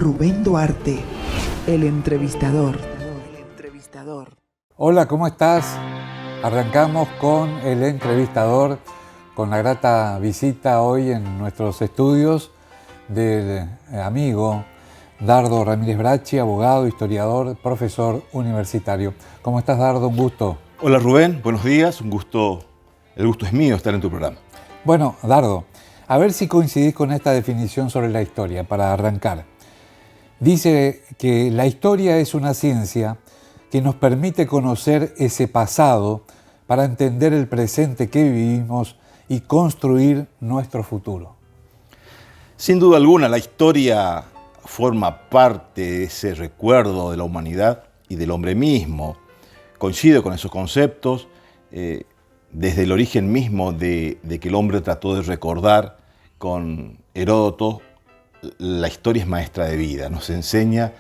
Rubén Duarte, el entrevistador. Hola, ¿cómo estás? Arrancamos con el entrevistador, con la grata visita hoy en nuestros estudios del amigo Dardo Ramírez Bracci, abogado, historiador, profesor universitario. ¿Cómo estás, Dardo? Un gusto. Hola, Rubén. Buenos días. Un gusto. El gusto es mío estar en tu programa. Bueno, Dardo, a ver si coincidís con esta definición sobre la historia, para arrancar. Dice que la historia es una ciencia que nos permite conocer ese pasado para entender el presente que vivimos y construir nuestro futuro. Sin duda alguna, la historia forma parte de ese recuerdo de la humanidad y del hombre mismo. Coincido con esos conceptos, desde el origen mismo de que el hombre trató de recordar con Heródoto. La historia es maestra de vida, nos enseña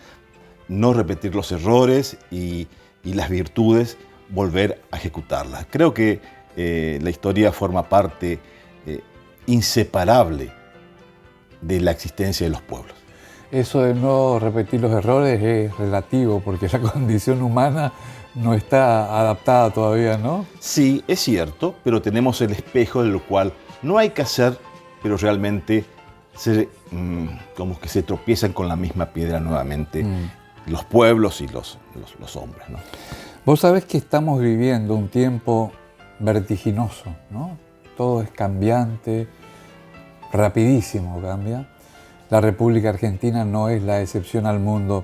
no repetir los errores y las virtudes, volver a ejecutarlas. Creo que la historia forma parte inseparable de la existencia de los pueblos. Eso de no repetir los errores es relativo, porque la condición humana no está adaptada todavía, ¿no? Sí, es cierto, pero tenemos el espejo de lo cual no hay que hacer, pero realmente como que se tropiezan con la misma piedra nuevamente los pueblos y los hombres, ¿no? Vos sabés que estamos viviendo un tiempo vertiginoso, ¿no? Todo es cambiante, rapidísimo cambia. La República Argentina no es la excepción al mundo.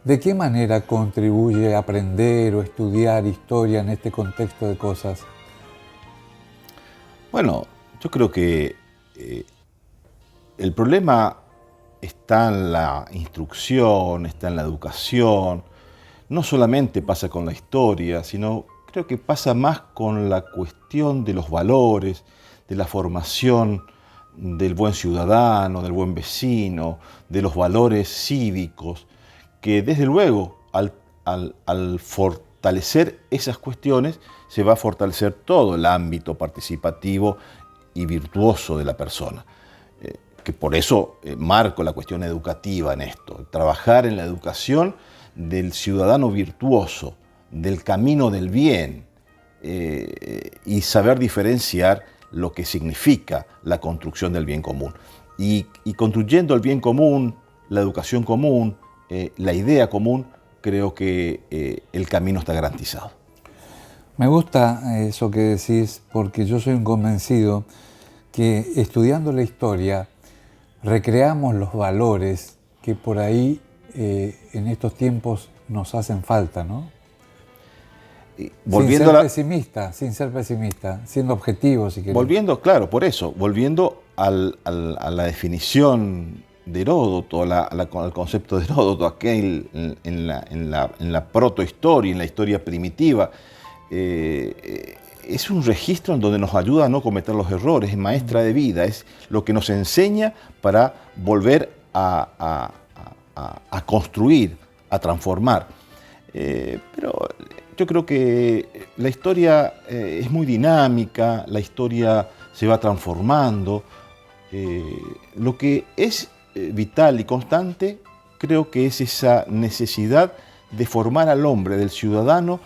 ¿De qué manera contribuye a aprender o estudiar historia en este contexto de cosas? Bueno, yo creo que el problema está en la instrucción, está en la educación. No solamente pasa con la historia, sino creo que pasa más con la cuestión de los valores, de la formación del buen ciudadano, del buen vecino, de los valores cívicos, que desde luego al fortalecer esas cuestiones se va a fortalecer todo el ámbito participativo y virtuoso de la persona. Que por eso marco la cuestión educativa en esto, trabajar en la educación del ciudadano virtuoso, del camino del bien, y saber diferenciar lo que significa la construcción del bien común. Y construyendo el bien común, la educación común, la idea común, creo que el camino está garantizado. Me gusta eso que decís, porque yo soy un convencido que estudiando la historia recreamos los valores que por ahí en estos tiempos nos hacen falta, ¿no? Sin ser pesimista, siendo objetivo, si querés. Por eso, volviendo a la definición de Heródoto, al concepto de Heródoto, aquel en la protohistoria, en la historia primitiva, es un registro en donde nos ayuda a no cometer los errores, es maestra de vida, es lo que nos enseña para volver a construir, a transformar. Pero yo creo que la historia es muy dinámica, la historia se va transformando. Lo que es vital y constante, creo que es esa necesidad de formar al hombre, al ciudadano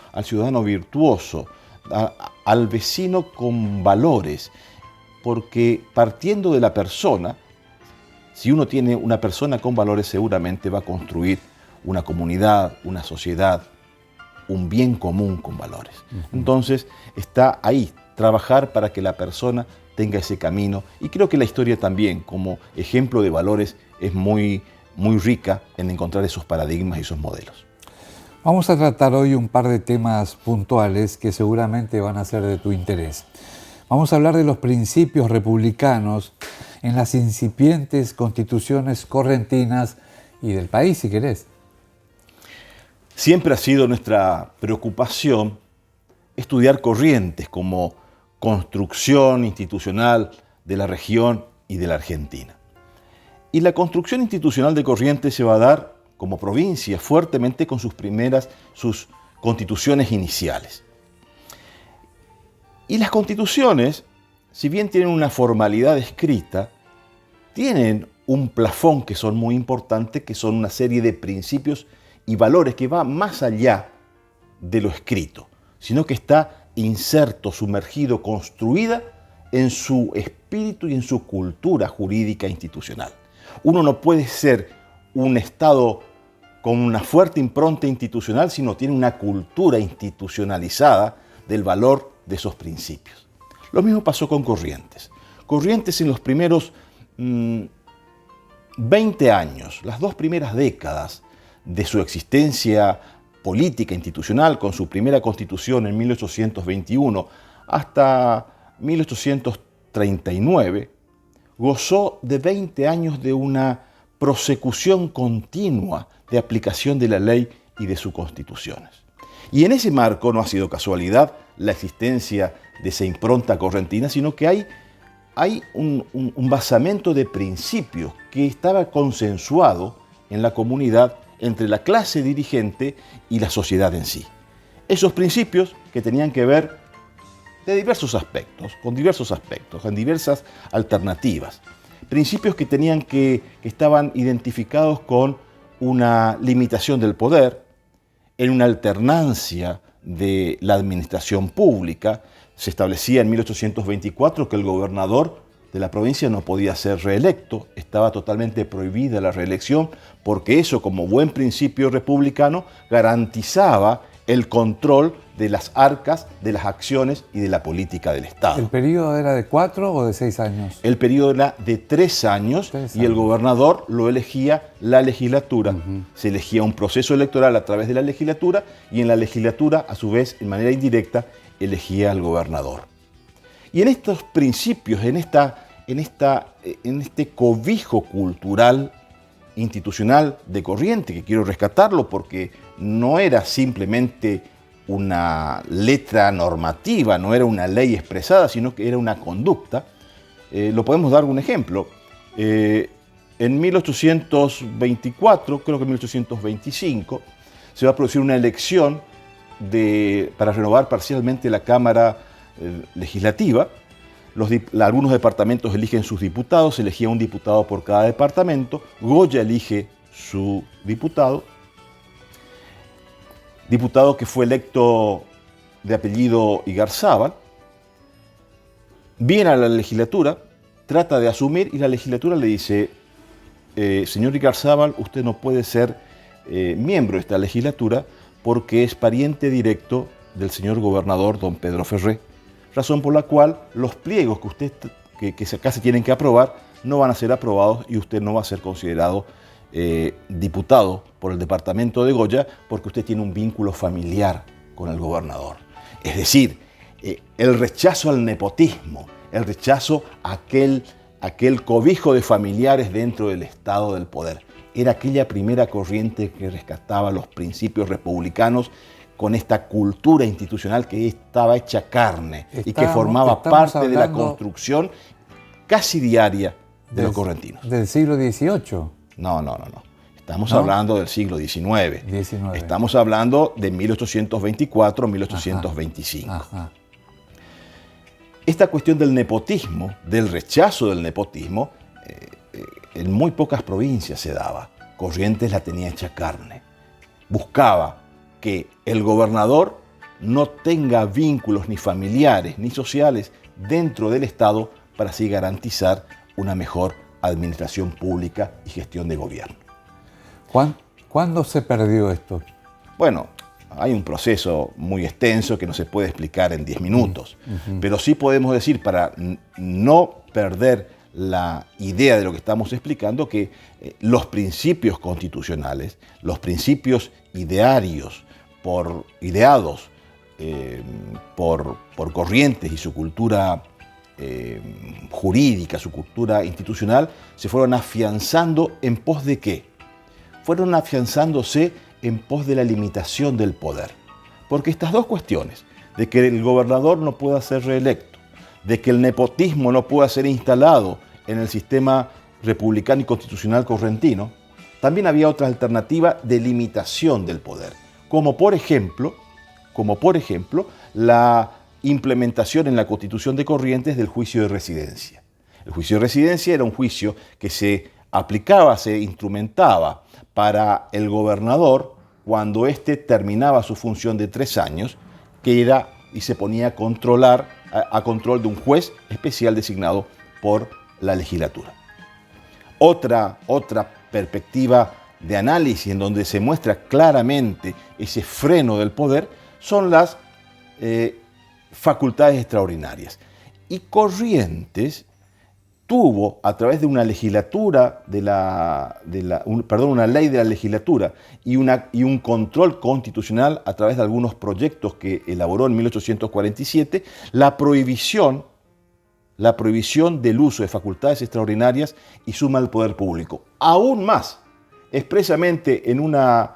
virtuoso, al vecino con valores, porque partiendo de la persona, si uno tiene una persona con valores, seguramente va a construir una comunidad, una sociedad, un bien común con valores. Entonces está ahí, trabajar para que la persona tenga ese camino, y creo que la historia también, como ejemplo de valores, es muy, muy rica en encontrar esos paradigmas y esos modelos. Vamos a tratar hoy un par de temas puntuales que seguramente van a ser de tu interés. Vamos a hablar de los principios republicanos en las incipientes constituciones correntinas y del país, si querés. Siempre ha sido nuestra preocupación estudiar Corrientes como construcción institucional de la región y de la Argentina. Y la construcción institucional de Corrientes se va a dar como provincia fuertemente con sus constituciones iniciales. Y las constituciones, si bien tienen una formalidad escrita, tienen un plafón que son muy importantes, que son una serie de principios y valores que va más allá de lo escrito, sino que está inserto, sumergido, construida en su espíritu y en su cultura jurídica institucional. Uno no puede ser un Estado con una fuerte impronta institucional si no tiene una cultura institucionalizada del valor de esos principios. Lo mismo pasó con Corrientes. Corrientes en los primeros 20 años, las 2 primeras décadas de su existencia política institucional, con su primera constitución en 1821 hasta 1839, gozó de 20 años de una prosecución continua de aplicación de la ley y de sus constituciones. Y en ese marco no ha sido casualidad la existencia de esa impronta correntina, sino que hay un basamento de principios que estaba consensuado en la comunidad entre la clase dirigente y la sociedad en sí. Esos principios que tenían que ver de diversos aspectos, con diversos aspectos, en diversas alternativas. Principios que estaban identificados con una limitación del poder, en una alternancia de la administración pública. Se establecía en 1824 que el gobernador de la provincia no podía ser reelecto, estaba totalmente prohibida la reelección, porque eso, como buen principio republicano, garantizaba el control de las arcas, de las acciones y de la política del Estado. ¿El periodo era de 4 o de 6 años? El periodo era de 3 años y el gobernador lo elegía la legislatura. Se elegía un proceso electoral a través de la legislatura y en la legislatura, a su vez, en manera indirecta, elegía al gobernador. Y en estos principios, en este cobijo cultural institucional de Corrientes, que quiero rescatarlo porque no era simplemente una letra normativa, no era una ley expresada, sino que era una conducta. Lo podemos dar un ejemplo. En 1824, creo que en 1825, se va a producir una elección para renovar parcialmente la Cámara Legislativa. Algunos departamentos eligen sus diputados, se elegía un diputado por cada departamento. Goya elige su diputado que fue electo de apellido Igarzábal. Viene a la legislatura, trata de asumir y la legislatura le dice: señor Igarzábal, usted no puede ser miembro de esta legislatura porque es pariente directo del señor gobernador don Pedro Ferré. Razón por la cual los pliegos que acá se tienen que aprobar no van a ser aprobados y usted no va a ser considerado diputado por el departamento de Goya porque usted tiene un vínculo familiar con el gobernador. Es decir, el rechazo al nepotismo, el rechazo a aquel cobijo de familiares dentro del estado del poder. Era aquella primera corriente que rescataba los principios republicanos con esta cultura institucional que estaba hecha carne y que formaba parte de la construcción casi diaria de los correntinos. ¿Del siglo XVIII? No. Estamos hablando del siglo XIX. Estamos hablando de 1824, 1825. Ajá. Esta cuestión del nepotismo, del rechazo del nepotismo, en muy pocas provincias se daba. Corrientes la tenía hecha carne. Buscaba que el gobernador no tenga vínculos ni familiares ni sociales dentro del Estado para así garantizar una mejor administración pública y gestión de gobierno. ¿Cuándo se perdió esto? Bueno, hay un proceso muy extenso que no se puede explicar en 10 minutos, pero sí podemos decir, para no perder la idea de lo que estamos explicando, que los principios constitucionales, los principios ideados por Corrientes y su cultura jurídica, su cultura institucional, se fueron afianzando en pos de ¿qué? Fueron afianzándose en pos de la limitación del poder. Porque estas dos cuestiones, de que el gobernador no pueda ser reelecto, de que el nepotismo no pueda ser instalado en el sistema republicano y constitucional correntino, también había otra alternativa de limitación del poder, como por ejemplo la implementación en la Constitución de Corrientes del juicio de residencia. El juicio de residencia era un juicio que se aplicaba, se instrumentaba para el gobernador cuando éste terminaba su función de 3 años, que era y se ponía a controlar a control de un juez especial designado por la legislatura. Otra perspectiva de análisis en donde se muestra claramente ese freno del poder son las facultades extraordinarias. Y Corrientes tuvo, a través de una legislatura, una ley de la legislatura y un control constitucional a través de algunos proyectos que elaboró en 1847, la prohibición del uso de facultades extraordinarias y suma al poder público. Aún más, expresamente en una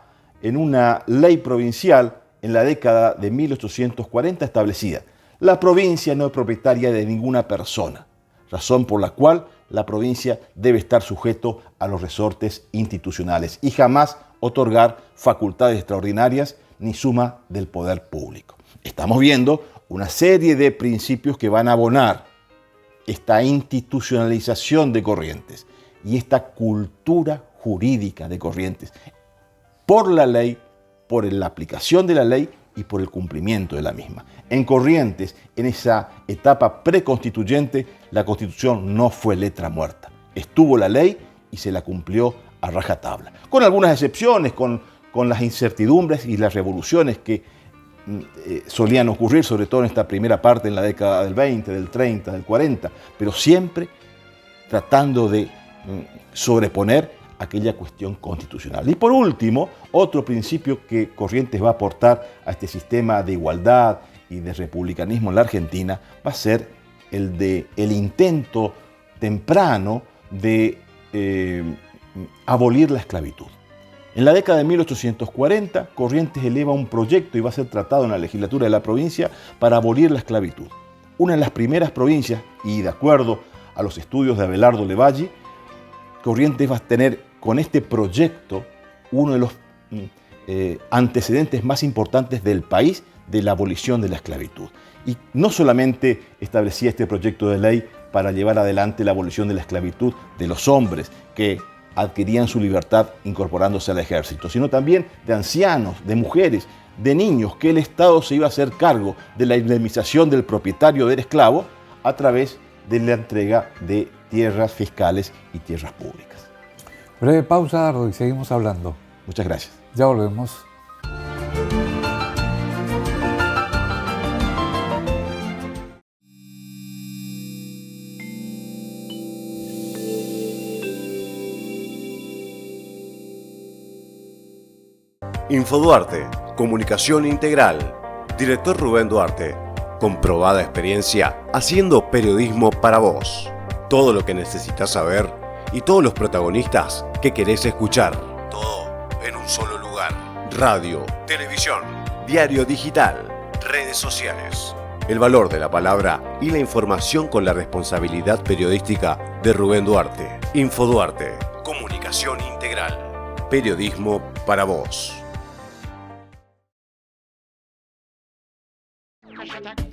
ley provincial en la década de 1840 establecida: la provincia no es propietaria de ninguna persona, razón por la cual la provincia debe estar sujeto a los resortes institucionales y jamás otorgar facultades extraordinarias ni suma del poder público. Estamos viendo una serie de principios que van a abonar esta institucionalización de Corrientes y esta cultura jurídica de Corrientes por la ley, por la aplicación de la ley y por el cumplimiento de la misma. En Corrientes, en esa etapa preconstituyente, la Constitución no fue letra muerta. Estuvo la ley y se la cumplió a rajatabla. Con algunas excepciones, con las incertidumbres y las revoluciones que solían ocurrir, sobre todo en esta primera parte, en la década del 20, del 30, del 40, pero siempre tratando de sobreponer aquella cuestión constitucional. Y por último, otro principio que Corrientes va a aportar a este sistema de igualdad y de republicanismo en la Argentina va a ser el intento temprano de abolir la esclavitud. En la década de 1840, Corrientes eleva un proyecto y va a ser tratado en la legislatura de la provincia para abolir la esclavitud. Una de las primeras provincias, y de acuerdo a los estudios de Abelardo Levalli, Corrientes va a tener con este proyecto uno de los antecedentes más importantes del país de la abolición de la esclavitud. Y no solamente establecía este proyecto de ley para llevar adelante la abolición de la esclavitud de los hombres que adquirían su libertad incorporándose al ejército, sino también de ancianos, de mujeres, de niños, que el Estado se iba a hacer cargo de la indemnización del propietario del esclavo a través de la entrega de tierras fiscales y tierras públicas. Breve pausa, Dardo, y seguimos hablando. Muchas gracias. Ya volvemos. Infoduarte, comunicación integral. Director Rubén Duarte. Comprobada experiencia haciendo periodismo para vos. Todo lo que necesitas saber y todos los protagonistas que querés escuchar. Todo en un solo lugar. Radio, televisión, diario digital, redes sociales. El valor de la palabra y la información con la responsabilidad periodística de Rubén Duarte. Infoduarte, comunicación integral. Periodismo para vos.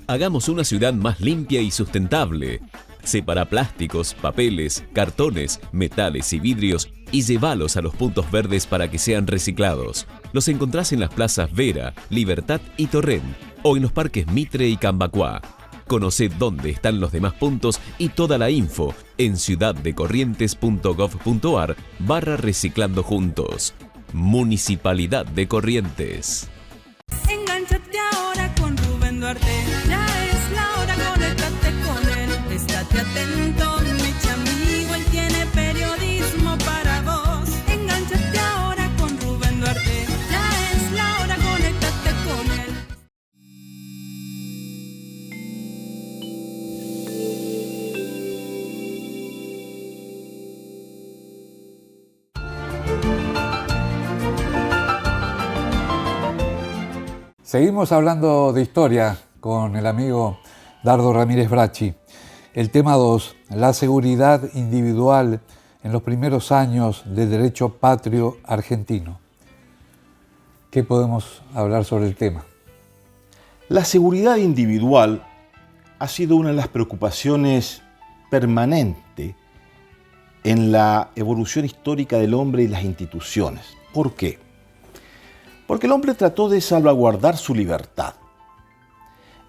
Hagamos una ciudad más limpia y sustentable. Separa plásticos, papeles, cartones, metales y vidrios y llévalos a los puntos verdes para que sean reciclados. Los encontrás en las plazas Vera, Libertad y Torrent o en los parques Mitre y Cambacuá. Conocé dónde están los demás puntos y toda la info en ciudaddecorrientes.gov.ar/reciclando juntos. Municipalidad de Corrientes. Engánchate ahora con Rubén Duarte. Ya es la hora, conéctate con él. Estate atento, mi amigo, él tiene periodismo para vos. Engánchate ahora con Rubén Duarte. Ya es la hora, conéctate con él. Seguimos hablando de historia con el amigo Dardo Ramírez Bracci. El tema 2, la seguridad individual en los primeros años del derecho patrio argentino. ¿Qué podemos hablar sobre el tema? La seguridad individual ha sido una de las preocupaciones permanentes en la evolución histórica del hombre y las instituciones. ¿Por qué? Porque el hombre trató de salvaguardar su libertad.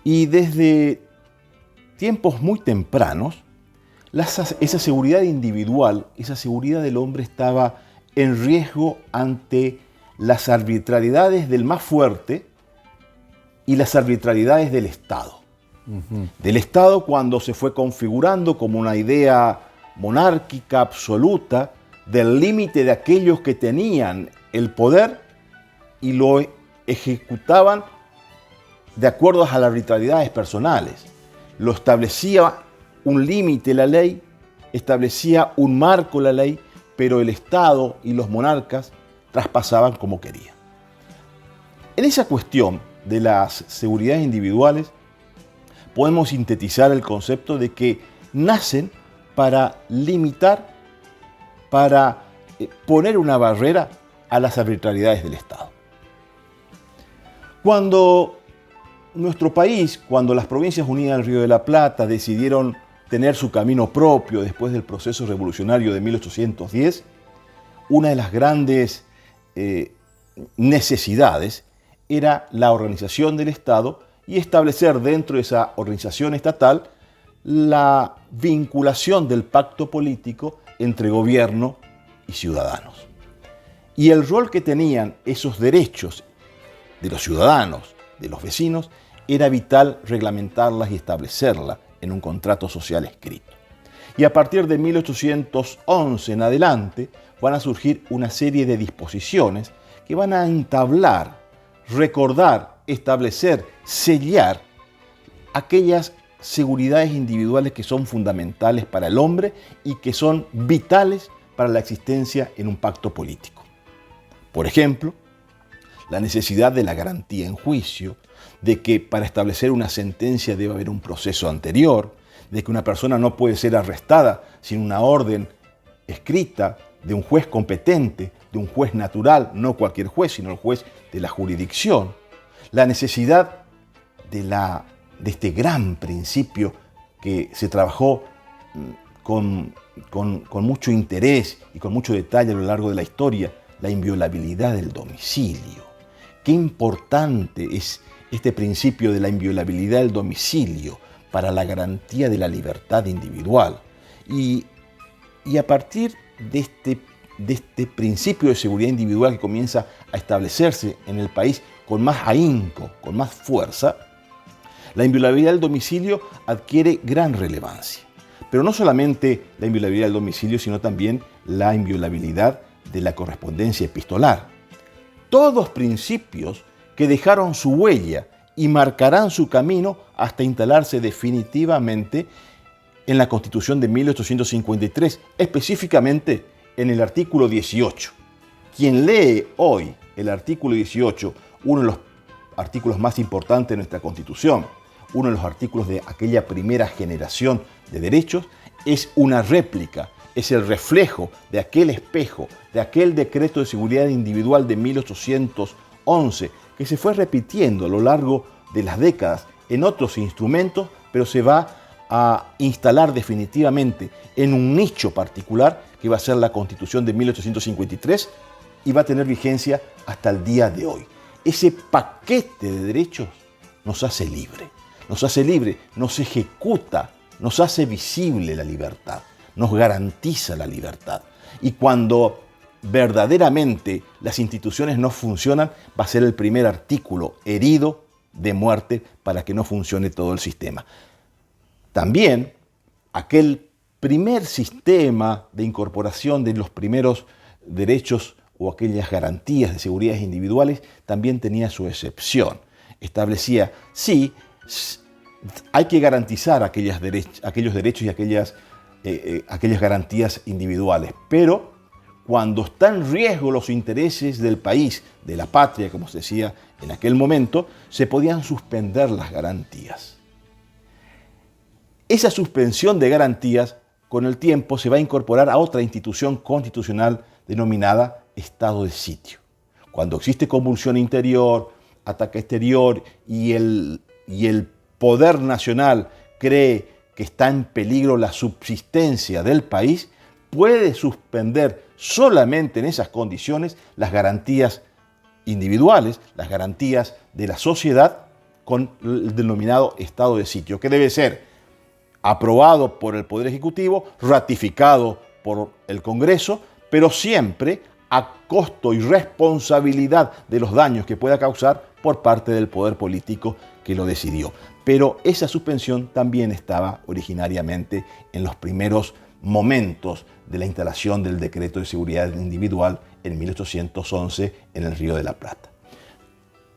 Y desde tiempos muy tempranos, esa seguridad individual, esa seguridad del hombre estaba en riesgo ante las arbitrariedades del más fuerte y las arbitrariedades del Estado. Del Estado cuando se fue configurando como una idea monárquica absoluta del límite de aquellos que tenían el poder y lo ejecutaban de acuerdo a las arbitrariedades personales. Lo establecía un límite la ley, establecía un marco la ley, pero el Estado y los monarcas traspasaban como querían. En esa cuestión de las seguridades individuales, podemos sintetizar el concepto de que nacen para limitar, para poner una barrera a las arbitrariedades del Estado. Cuando nuestro país, cuando las Provincias Unidas del Río de la Plata decidieron tener su camino propio después del proceso revolucionario de 1810, una de las grandes necesidades era la organización del Estado y establecer dentro de esa organización estatal la vinculación del pacto político entre gobierno y ciudadanos. Y el rol que tenían esos derechos de los ciudadanos, de los vecinos, era vital reglamentarlas y establecerlas en un contrato social escrito. Y a partir de 1811 en adelante van a surgir una serie de disposiciones que van a entablar, recordar, establecer, sellar aquellas seguridades individuales que son fundamentales para el hombre y que son vitales para la existencia en un pacto político. Por ejemplo, la necesidad de la garantía en juicio, de que para establecer una sentencia debe haber un proceso anterior, de que una persona no puede ser arrestada sin una orden escrita de un juez competente, de un juez natural, no cualquier juez, sino el juez de la jurisdicción. La necesidad de este gran principio que se trabajó con mucho interés y con mucho detalle a lo largo de la historia, la inviolabilidad del domicilio. Qué importante es este principio de la inviolabilidad del domicilio para la garantía de la libertad individual. Y a partir de este principio de seguridad individual que comienza a establecerse en el país con más ahínco, con más fuerza, la inviolabilidad del domicilio adquiere gran relevancia. Pero no solamente la inviolabilidad del domicilio, sino también la inviolabilidad de la correspondencia epistolar. Todos principios que dejaron su huella y marcarán su camino hasta instalarse definitivamente en la Constitución de 1853, específicamente en el artículo 18. Quien lee hoy el artículo 18, uno de los artículos más importantes de nuestra Constitución, uno de los artículos de aquella primera generación de derechos, es una réplica, es el reflejo de aquel espejo, de aquel decreto de seguridad individual de 1811, que se fue repitiendo a lo largo de las décadas en otros instrumentos, pero se va a instalar definitivamente en un nicho particular que va a ser la Constitución de 1853 y va a tener vigencia hasta el día de hoy. Ese paquete de derechos nos hace libre, nos ejecuta, nos hace visible la libertad, nos garantiza la libertad. Y cuando verdaderamente las instituciones no funcionan, va a ser el primer artículo herido de muerte para que no funcione todo el sistema. También aquel primer sistema de incorporación de los primeros derechos o aquellas garantías de seguridad individuales también tenía su excepción. Establecía, sí, hay que garantizar aquellos derechos y aquellas garantías individuales, pero cuando están en riesgo los intereses del país, de la patria, como se decía en aquel momento, se podían suspender las garantías. Esa suspensión de garantías, con el tiempo, se va a incorporar a otra institución constitucional denominada estado de sitio. Cuando existe convulsión interior, ataque exterior y el poder nacional cree que está en peligro la subsistencia del país, puede suspender solamente en esas condiciones las garantías individuales, las garantías de la sociedad con el denominado estado de sitio, que debe ser aprobado por el Poder Ejecutivo, ratificado por el Congreso, pero siempre a costo y responsabilidad de los daños que pueda causar por parte del poder político que lo decidió. Pero esa suspensión también estaba originariamente en los primeros momentos de la instalación del Decreto de Seguridad Individual en 1811 en el Río de la Plata.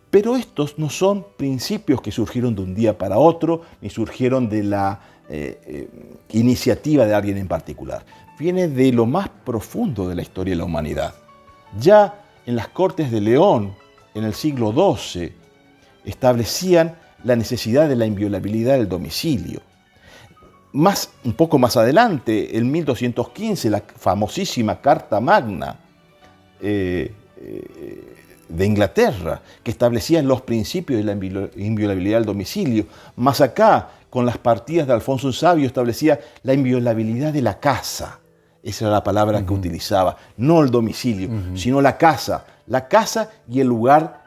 Pero estos no son principios que surgieron de un día para otro, ni surgieron de la iniciativa de alguien en particular. Viene de lo más profundo de la historia de la humanidad. Ya en las Cortes de León, en el siglo XII, establecían la necesidad de la inviolabilidad del domicilio. Un poco más adelante, en 1215, la famosísima Carta Magna de Inglaterra, que establecía los principios de la inviolabilidad del domicilio. Más acá, con las partidas de Alfonso el Sabio, establecía la inviolabilidad de la casa. Esa era la palabra que utilizaba. No el domicilio, sino la casa. La casa y el lugar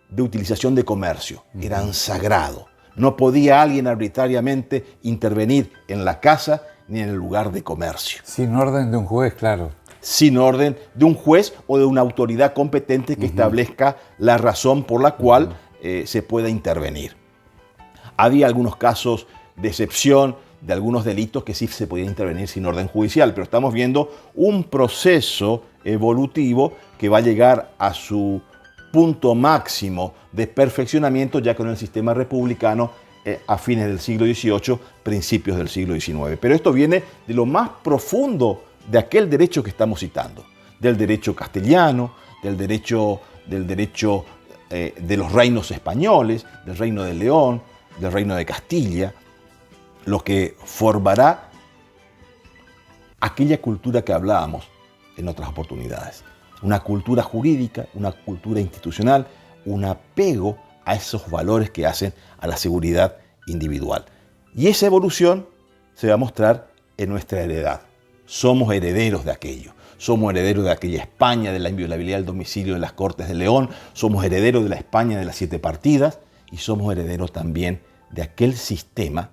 de utilización de comercio. Eran sagrados. No podía alguien arbitrariamente intervenir en la casa ni en el lugar de comercio. Sin orden de un juez, claro. Sin orden de un juez o de una autoridad competente que establezca la razón por la cual se pueda intervenir. Había algunos casos de excepción de algunos delitos que sí se podía intervenir sin orden judicial, pero estamos viendo un proceso evolutivo que va a llegar a su punto máximo de perfeccionamiento ya con el sistema republicano a fines del siglo XVIII, principios del siglo XIX. Pero esto viene de lo más profundo de aquel derecho que estamos citando, del derecho castellano, del derecho de los reinos españoles, del reino de León, del reino de Castilla, lo que formará aquella cultura que hablábamos en otras oportunidades. Una cultura jurídica, una cultura institucional, un apego a esos valores que hacen a la seguridad individual. Y esa evolución se va a mostrar en nuestra heredad. Somos herederos de aquello. Somos herederos de aquella España de la inviolabilidad del domicilio de las Cortes de León. Somos herederos de la España de las 7 partidas. Y somos herederos también de aquel sistema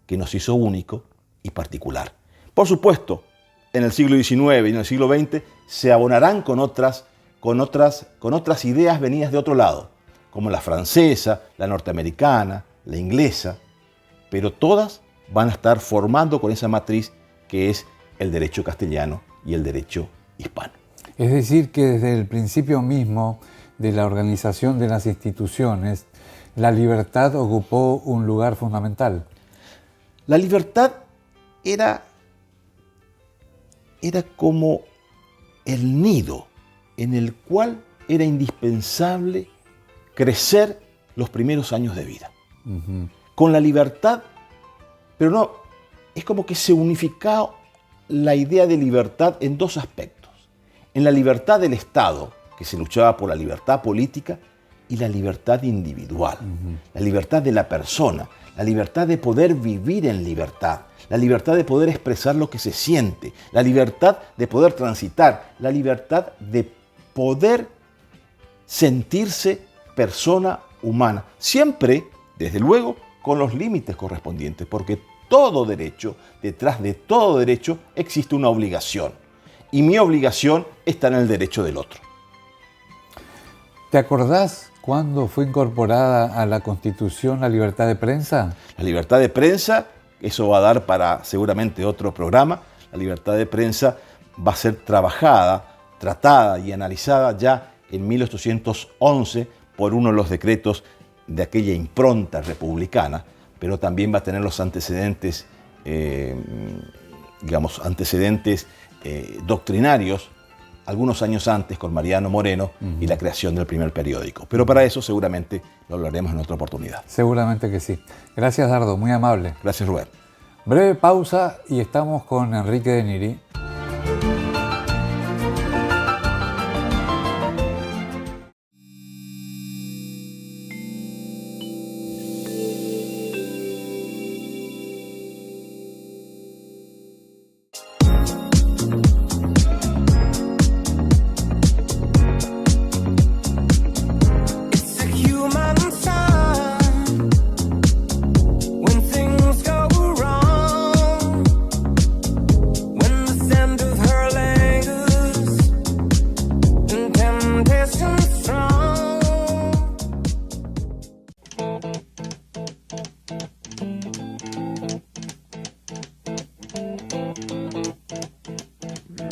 que nos hizo único y particular. Por supuesto, en el siglo XIX y en el siglo XX se abonarán con otras ideas venidas de otro lado, como la francesa, la norteamericana, la inglesa, pero todas van a estar formando con esa matriz que es el derecho castellano y el derecho hispano. Es decir, que desde el principio mismo de la organización de las instituciones, la libertad ocupó un lugar fundamental. La libertad era como el nido en el cual era indispensable crecer los primeros años de vida. Con la libertad, pero no, es como que se unificaba la idea de libertad en 2 aspectos. En la libertad del Estado, que se luchaba por la libertad política, y la libertad individual, la libertad de la persona, la libertad de poder vivir en libertad, la libertad de poder expresar lo que se siente, la libertad de poder transitar, la libertad de poder sentirse persona humana, siempre, desde luego, con los límites correspondientes, porque todo derecho, detrás de todo derecho, existe una obligación, y mi obligación está en el derecho del otro. ¿Te acordás cuándo fue incorporada a la Constitución la libertad de prensa? La libertad de prensa, eso va a dar para seguramente otro programa. La libertad de prensa va a ser tratada y analizada ya en 1811 por uno de los decretos de aquella impronta republicana, pero también va a tener los antecedentes, doctrinarios algunos años antes con Mariano Moreno y la creación del primer periódico. Pero para eso seguramente lo hablaremos en otra oportunidad. Seguramente que sí. Gracias, Dardo, muy amable. Gracias, Rubén. Breve pausa y estamos con Enrique de Niri.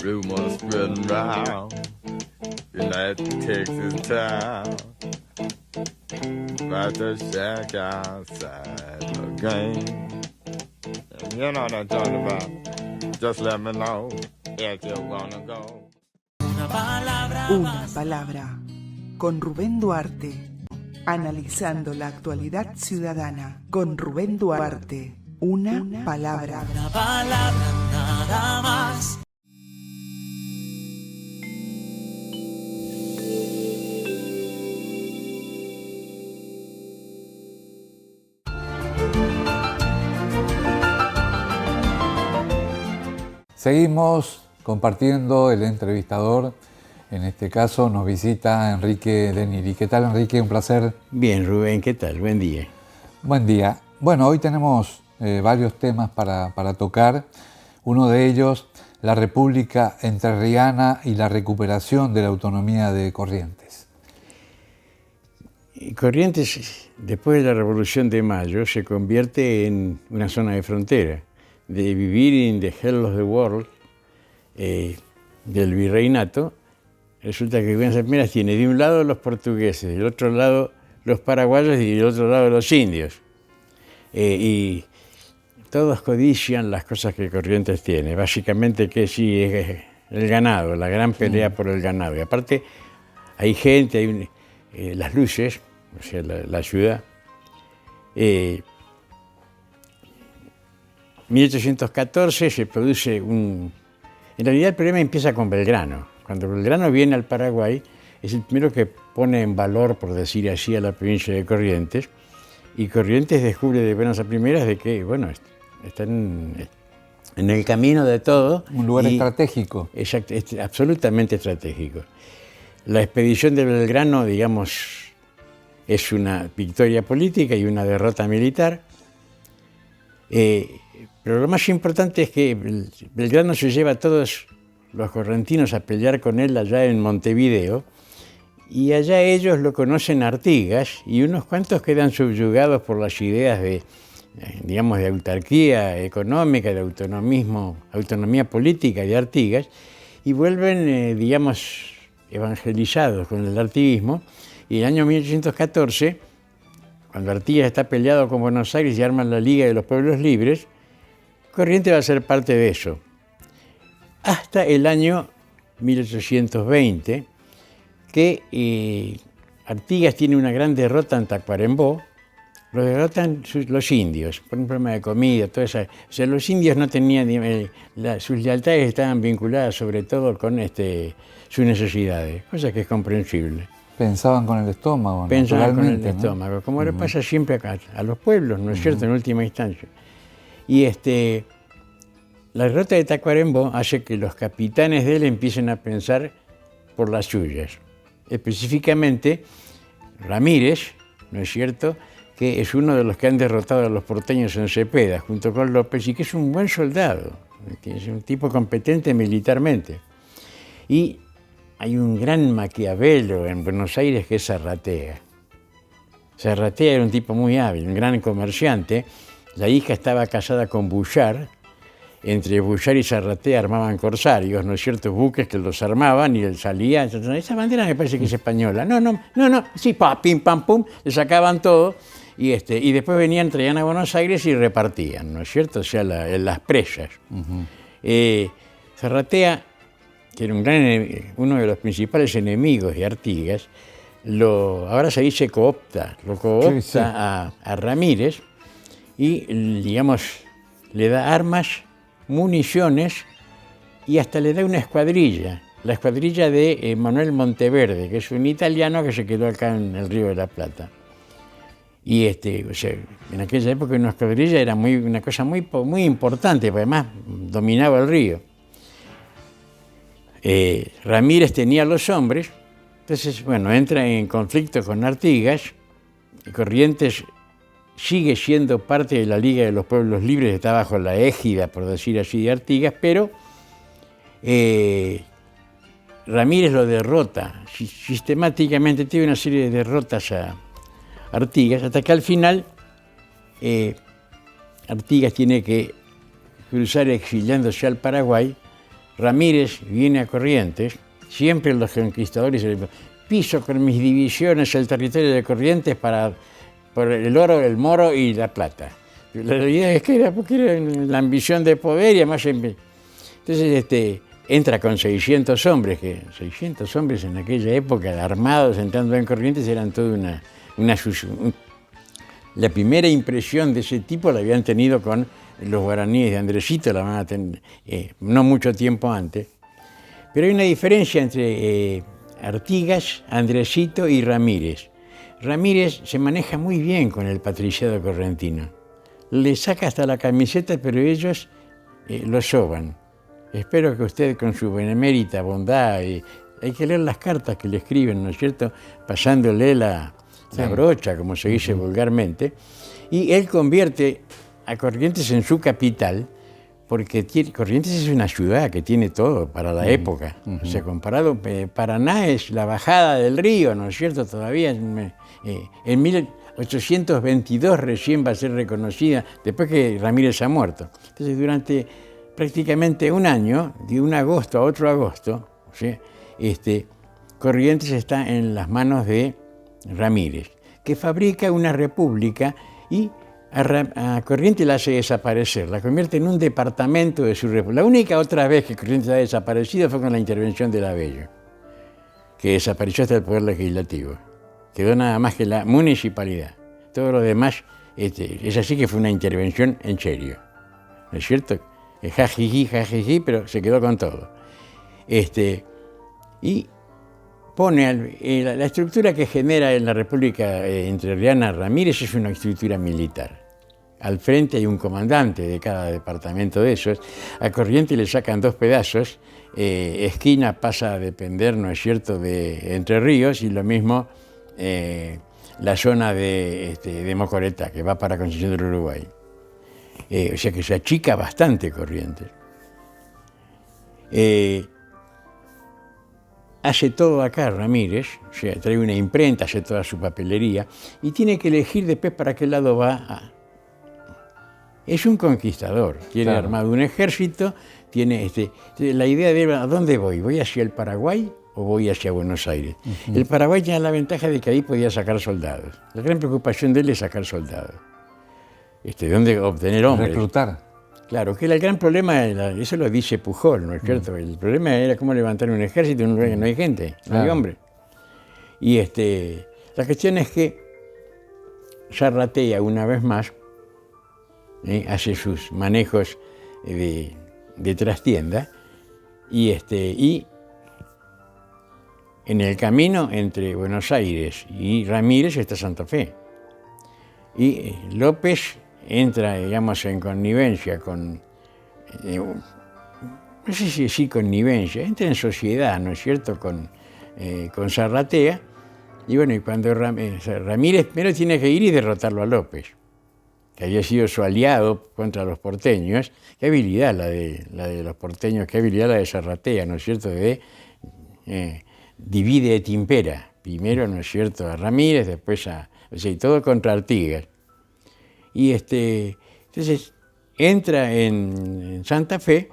rumors spreading round in that Texas town about the shack outside the game. And you know what I'm talking about. Just let me know if you wanna go. Una palabra. Con Rubén Duarte. Analizando la actualidad ciudadana. Con Rubén Duarte. Una palabra. Una palabra nada más. Seguimos compartiendo el entrevistador. En este caso nos visita Enrique Deniri. ¿Qué tal, Enrique? Un placer. Bien, Rubén, ¿qué tal? Buen día. Buen día. Bueno, hoy tenemos varios temas para tocar. Uno de ellos, la República Entrerriana y la recuperación de la autonomía de Corrientes. Corrientes, después de la Revolución de Mayo, se convierte en una zona de frontera. De vivir in the hell of the world, del virreinato, resulta que Buenos Aires tiene de un lado los portugueses, del otro lado los paraguayos y del otro lado los indios. Y todos codician las cosas que Corrientes tiene. Básicamente que sí, es el ganado, la gran pelea por el ganado. Y aparte hay gente, hay las luces, o sea, la ciudad. 1814 se produce un... En realidad el problema empieza con Belgrano. Cuando Belgrano viene al Paraguay, es el primero que pone en valor, por decir así, a la provincia de Corrientes. Y Corrientes descubre de buenas a primeras de que, bueno, están en el camino de todo. Un lugar estratégico. Exacto, absolutamente estratégico. La expedición de Belgrano, digamos, es una victoria política y una derrota militar. Pero lo más importante es que Belgrano se lleva a todos los correntinos a pelear con él allá en Montevideo, y allá ellos lo conocen a Artigas, y unos cuantos quedan subyugados por las ideas de, digamos, de autarquía económica, de autonomía política de Artigas, y vuelven, digamos, evangelizados con el artiguismo, y en el año 1814, cuando Artigas está peleado con Buenos Aires y arman la Liga de los Pueblos Libres, Corrientes va a ser parte de eso. Hasta el año 1820, que Artigas tiene una gran derrota en Tacuarembó. Lo derrotan los indios, por un problema de comida, toda esa... O sea, los indios no tenían... sus lealtades estaban vinculadas sobre todo con sus necesidades, cosa que es comprensible. Pensaban con el estómago, Pensaban con el ¿no? estómago, como le pasa siempre acá, a los pueblos, ¿no es cierto?, en última instancia. Y la derrota de Tacuarembó hace que los capitanes de él empiecen a pensar por las suyas. Específicamente, Ramírez, ¿no es cierto?, que es uno de los que han derrotado a los porteños en Cepeda, junto con López, y que es un buen soldado, que es un tipo competente militarmente. Y hay un gran Maquiavelo en Buenos Aires que es Zarratea. Zarratea era un tipo muy hábil, un gran comerciante. La hija estaba casada con Bouchard. Entre Bouchard y Zarratea armaban corsarios, ¿no es cierto? Buques que los armaban y él salía. Esa bandera me parece que es española. No, sí, pim, pam, pum, le sacaban todo. Y después venían, traían a Buenos Aires y repartían, ¿no es cierto? O sea, las presas. Zarratea, que era uno de los principales enemigos de Artigas, ahora se dice coopta a Ramírez y, digamos, le da armas, municiones y hasta le da una escuadrilla, la escuadrilla de Manuel Monteverde, que es un italiano que se quedó acá en el Río de la Plata. Y o sea, en aquella época una escuadrilla era una cosa muy importante, porque además dominaba el río. Ramírez tenía los hombres, entonces, bueno, entra en conflicto con Artigas, y Corrientes sigue siendo parte de la Liga de los Pueblos Libres, está bajo la égida, por decir así, de Artigas, pero Ramírez lo derrota, sistemáticamente tiene una serie de derrotas a Artigas, hasta que al final Artigas tiene que cruzar exiliándose al Paraguay. Ramírez viene a Corrientes, siempre los conquistadores piso con mis divisiones el territorio de Corrientes por el oro, el moro y la plata. La realidad es que era porque era la ambición de poder y además... Entonces entra con 600 hombres, que 600 hombres en aquella época, armados, entrando en Corrientes, eran toda la primera impresión de ese tipo la habían tenido con los guaraníes de Andresito, la van a tener no mucho tiempo antes. Pero hay una diferencia entre Artigas, Andresito y Ramírez. Ramírez se maneja muy bien con el patriciado correntino. Le saca hasta la camiseta, pero ellos lo soban. Espero que usted, con su benemérita bondad, hay que leer las cartas que le escriben, ¿no es cierto?, pasándole la brocha, como se dice vulgarmente, y él convierte a Corrientes en su capital, porque Corrientes es una ciudad que tiene todo para la época. O sea, comparado, Paraná es la bajada del río, ¿no es cierto? Todavía en 1822 recién va a ser reconocida, después que Ramírez ha muerto. Entonces, durante prácticamente un año, de un agosto a otro agosto, ¿sí?, Corrientes está en las manos de Ramírez, que fabrica una república y a Corrientes la hace desaparecer, la convierte en un departamento de su república. La única otra vez que Corrientes ha desaparecido fue con la intervención de Labello, que desapareció hasta el poder legislativo. Quedó nada más que la municipalidad. Todo lo demás es así, que fue una intervención en serio, ¿no es cierto? Jajiji, pero se quedó con todo. Y pone la estructura que genera en la República Entrerriana Ramírez es una estructura militar. Al frente hay un comandante de cada departamento de esos. A Corrientes le sacan 2 pedazos. Esquina pasa a depender, ¿no es cierto?, de Entre Ríos, y lo mismo la zona de Mocoretá, que va para Concepción del Uruguay. O sea que se achica bastante Corrientes. Hace todo acá Ramírez, o sea, trae una imprenta, hace toda su papelería, y tiene que elegir después para qué lado va. Es un conquistador, tiene armado un ejército, tiene la idea de ¿a dónde voy? ¿Voy hacia el Paraguay o voy hacia Buenos Aires? El Paraguay tiene la ventaja de que ahí podía sacar soldados. La gran preocupación de él es sacar soldados. ¿De dónde obtener hombres? Reclutar. Claro, que era el gran problema, eso lo dice Pujol, ¿no es cierto? El problema era cómo levantar un ejército en un lugar que no hay gente, no hay hombre. Y la cuestión es que Zarratea, una vez más, hace sus manejos de trastienda, y en el camino entre Buenos Aires y Ramírez está Santa Fe. Y López entra, digamos, en connivencia con, no sé si sí connivencia, entra en sociedad, ¿no es cierto?, con Zarratea, y bueno, y cuando Ramírez primero tiene que ir y derrotarlo a López, que había sido su aliado contra los porteños. Qué habilidad la de los porteños, qué habilidad la de Zarratea, ¿no es cierto?, divide et impera, primero, ¿no es cierto?, a Ramírez, después o sea, y todo contra Artigas. Y entonces entra en Santa Fe,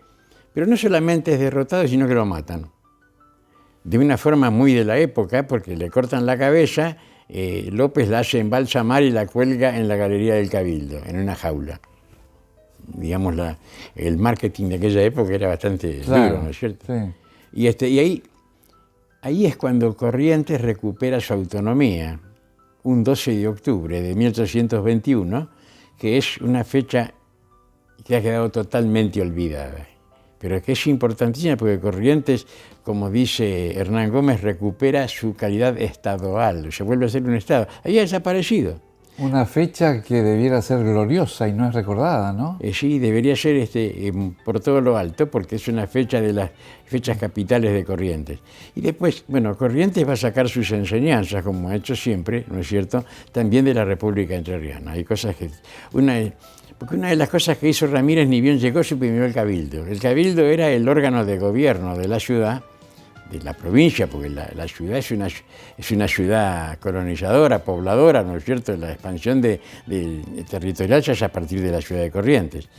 pero no solamente es derrotado, sino que lo matan. De una forma muy de la época, porque le cortan la cabeza, López la hace embalsamar y la cuelga en la Galería del Cabildo, en una jaula. Digamos, el marketing de aquella época era bastante duro, ¿no es cierto? Sí. Y ahí es cuando Corrientes recupera su autonomía, un 12 de octubre de 1821, que es una fecha que ha quedado totalmente olvidada, pero que es importantísima porque Corrientes, como dice Hernán Gómez, recupera su calidad estadual, se vuelve a ser un estado. Ahí ha desaparecido. Una fecha que debiera ser gloriosa y no es recordada, ¿no? Sí, debería ser por todo lo alto, porque es una fecha de las fechas capitales de Corrientes. Y después, bueno, Corrientes va a sacar sus enseñanzas, como ha hecho siempre, ¿no es cierto?, también de la República Entrerriana. Hay cosas que... Porque una de las cosas que hizo Ramírez, ni bien llegó, suprimió el Cabildo. El Cabildo era el órgano de gobierno de la ciudad, de la provincia, porque la ciudad es una ciudad colonizadora, pobladora, ¿no es cierto? La expansión territorial ya es a partir de la ciudad de Corrientes.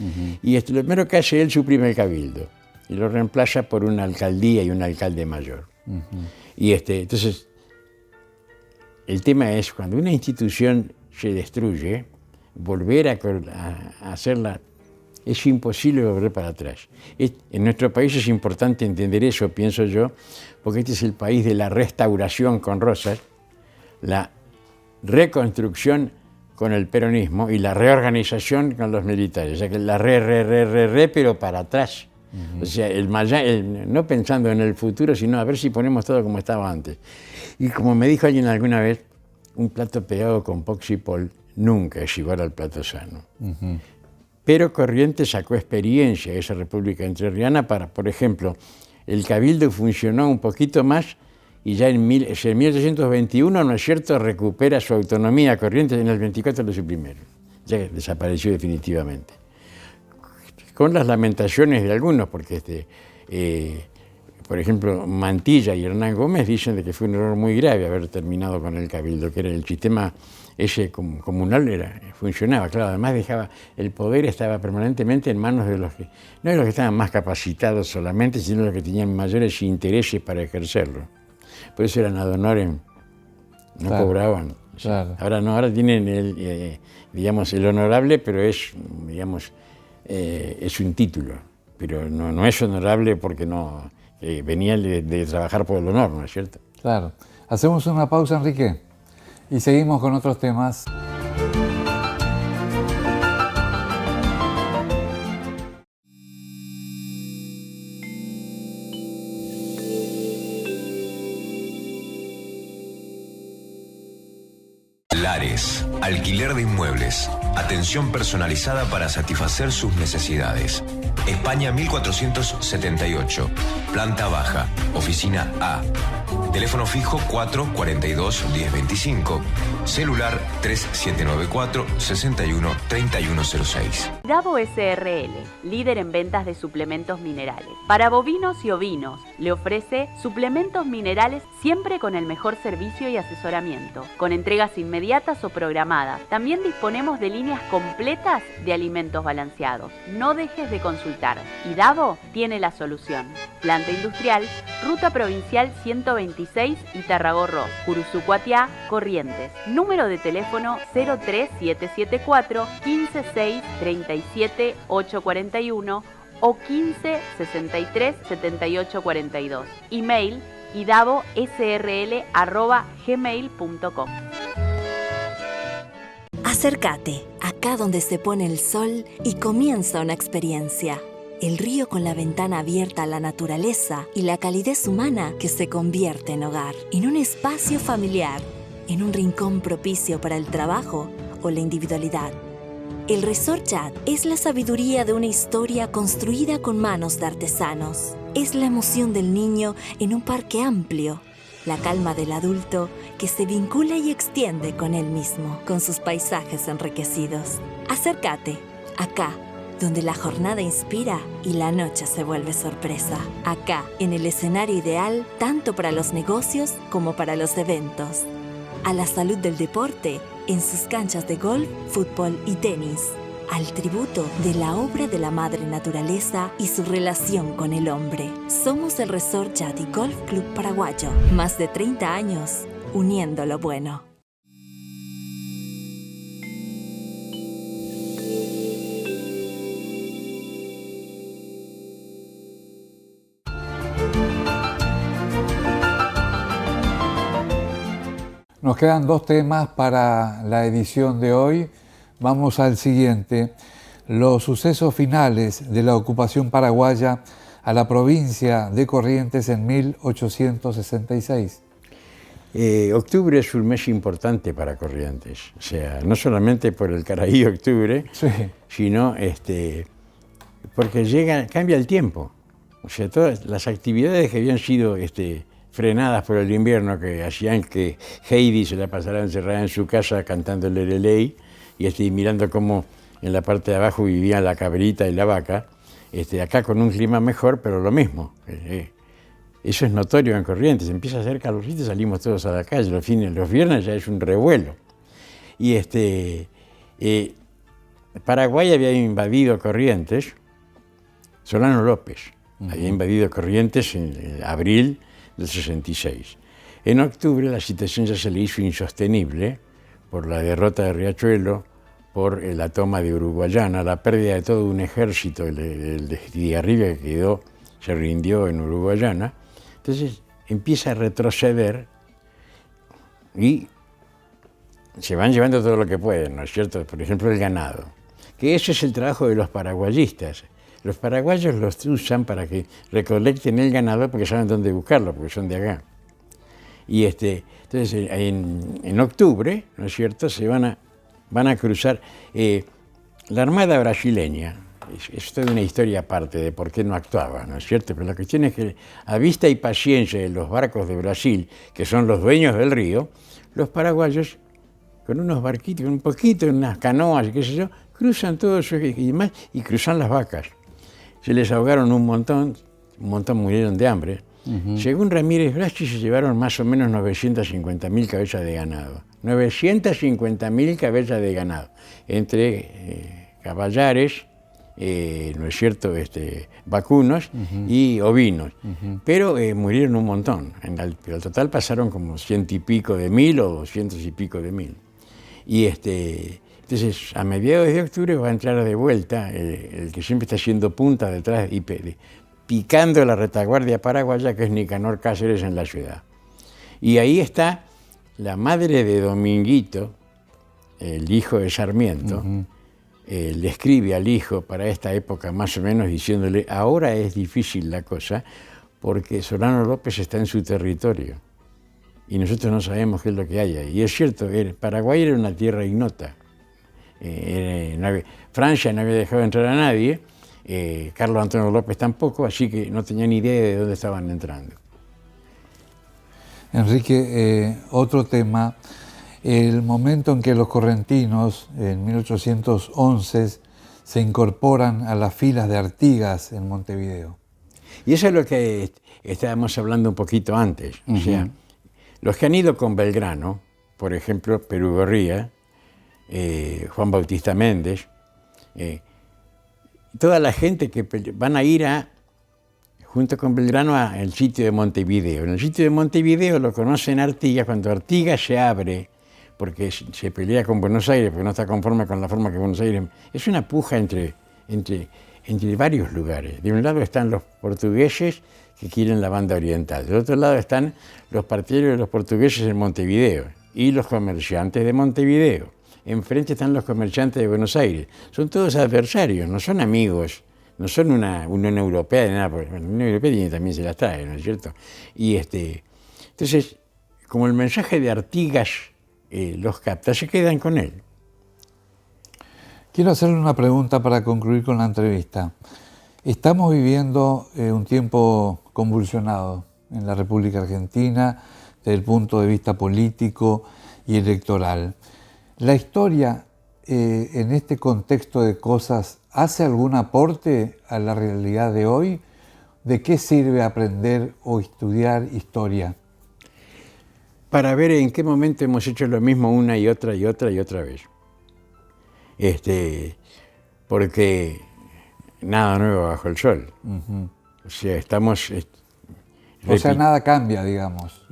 Y lo primero que hace él, suprime el Cabildo. y lo reemplaza por una alcaldía y un alcalde mayor. Y entonces, el tema es, cuando una institución se destruye, volver a hacerla, es imposible volver para atrás. En nuestro país es importante entender eso, pienso yo, porque este es el país de la restauración con Rosas, la reconstrucción con el peronismo y la reorganización con los militares. O sea que la pero para atrás. O sea, no pensando en el futuro, sino a ver si ponemos todo como estaba antes. Y como me dijo alguien alguna vez, un plato pegado con Poxipol nunca es igual al plato sano. Pero Corrientes sacó experiencia de esa República Entrerriana para, por ejemplo, el Cabildo funcionó un poquito más y ya en 1821, ¿no es cierto?, recupera su autonomía. Corrientes en el 24 lo suprimieron, ya desapareció definitivamente. Con las lamentaciones de algunos, porque por ejemplo, Mantilla y Hernán Gómez dicen de que fue un error muy grave haber terminado con el Cabildo, que era el sistema ese comunal funcionaba, claro, además el poder estaba permanentemente en manos de los que, no de los que estaban más capacitados solamente, sino de los que tenían mayores intereses para ejercerlo. Por eso eran ad honorem, no cobraban. Claro. Ahora no, ahora tienen el honorable, pero es un título, pero no es honorable porque venía de trabajar por el honor, ¿no es cierto? Claro. Hacemos una pausa, Enrique, y seguimos con otros temas. Lares, alquiler de inmuebles, atención personalizada para satisfacer sus necesidades. España 1478, planta baja, oficina A. Teléfono fijo 442-1025, celular 3794-613106. Davo SRL, líder en ventas de suplementos minerales. Para bovinos y ovinos, le ofrece suplementos minerales siempre con el mejor servicio y asesoramiento, con entregas inmediatas o programadas. También disponemos de líneas completas de alimentos balanceados. No dejes de consultar. Y Davo tiene la solución. Planta industrial, ruta provincial 126 y Tarragorro, Curuzucuatiá, Corrientes. Número de teléfono 03774 156 37 841 o 15 63 78 42. Email idavosrl@gmail.com. Acércate, acá donde se pone el sol y comienza una experiencia. El río con la ventana abierta a la naturaleza y la calidez humana que se convierte en hogar, en un espacio familiar, en un rincón propicio para el trabajo o la individualidad. El Resort Chat es la sabiduría de una historia construida con manos de artesanos. Es la emoción del niño en un parque amplio, la calma del adulto que se vincula y extiende con él mismo, con sus paisajes enriquecidos. Acércate, acá, donde la jornada inspira y la noche se vuelve sorpresa. Acá, en el escenario ideal, tanto para los negocios como para los eventos. A la salud del deporte, en sus canchas de golf, fútbol y tenis. Al tributo de la obra de la madre naturaleza y su relación con el hombre. Somos el Resort Yat y Golf Club Paraguayo. Más de 30 años, uniendo lo bueno. Nos quedan dos temas para la edición de hoy. Vamos al siguiente. Los sucesos finales de la ocupación paraguaya a la provincia de Corrientes en 1866. Octubre es un mes importante para Corrientes. O sea, no solamente por el Caraí octubre, sí, sino porque cambia el tiempo. O sea, todas las actividades que habían sido frenadas por el invierno, que hacían que Heidi se la pasara encerrada en su casa cantando el Leleley y mirando cómo en la parte de abajo vivían la cabrita y la vaca, acá con un clima mejor, pero lo mismo. Eso es notorio en Corrientes, empieza a hacer calorcito y salimos todos a la calle, los viernes ya es un revuelo. Y Paraguay había invadido Corrientes, Solano López, Había invadido Corrientes en abril del 66. En octubre la situación ya se le hizo insostenible por la derrota de Riachuelo, por la toma de Uruguayana, la pérdida de todo un ejército, el de Estigarribia que quedó, se rindió en Uruguayana. Entonces empieza a retroceder y se van llevando todo lo que pueden, ¿no es cierto? Por ejemplo, el ganado, que ese es el trabajo de los paraguayistas. Los paraguayos los usan para que recolecten el ganado porque saben dónde buscarlo, porque son de acá. Y entonces en octubre, ¿no es cierto?, se van a cruzar. La Armada brasileña, es toda una historia aparte de por qué no actuaba, ¿no es cierto? Pero la cuestión es que a vista y paciencia de los barcos de Brasil, que son los dueños del río, los paraguayos, con unos barquitos, un poquito, unas canoas y qué sé yo, cruzan todo eso y demás, y cruzan las vacas. Se les ahogaron un montón murieron de hambre. Según Ramírez Braschi, se llevaron más o menos 950.000 cabezas de ganado. 950.000 cabezas de ganado, entre caballares, ¿no es cierto?, vacunos y ovinos. Pero murieron un montón. Pero al total pasaron como 100 y pico de mil o 200 y pico de mil. Y entonces, a mediados de octubre va a entrar de vuelta el que siempre está haciendo punta detrás y picando la retaguardia paraguaya, que es Nicanor Cáceres en la ciudad. Y ahí está la madre de Dominguito, el hijo de Sarmiento, le escribe al hijo para esta época más o menos diciéndole: ahora es difícil la cosa porque Solano López está en su territorio y nosotros no sabemos qué es lo que hay ahí. Y es cierto, Paraguay era una tierra ignota. Francia no había dejado entrar a nadie, Carlos Antonio López tampoco, así que no tenía ni idea de dónde estaban entrando. Enrique, otro tema, el momento en que los correntinos, en 1811, se incorporan a las filas de Artigas en Montevideo. Y eso es lo que estábamos hablando un poquito antes. O sea, los que han ido con Belgrano, por ejemplo, Perú Gorría, Juan Bautista Méndez, toda la gente que van a ir junto con Belgrano al sitio de Montevideo. En el sitio de Montevideo lo conocen Artigas cuando Artigas se abre, porque se pelea con Buenos Aires, porque no está conforme con la forma que Buenos Aires... Es una puja entre varios lugares. De un lado están los portugueses que quieren la banda oriental, del otro lado están los partidarios de los portugueses en Montevideo y los comerciantes de Montevideo. Enfrente están los comerciantes de Buenos Aires. Son todos adversarios, no son amigos, no son una Unión Europea de nada, porque la Unión Europea también se las trae, ¿no es cierto? Y entonces, como el mensaje de Artigas los capta, se quedan con él. Quiero hacerle una pregunta para concluir con la entrevista. Estamos viviendo un tiempo convulsionado en la República Argentina desde el punto de vista político y electoral. ¿La historia en este contexto de cosas hace algún aporte a la realidad de hoy? ¿De qué sirve aprender o estudiar historia? Para ver en qué momento hemos hecho lo mismo una y otra vez. Porque nada nuevo bajo el sol. O sea, estamos... o sea, nada cambia, digamos.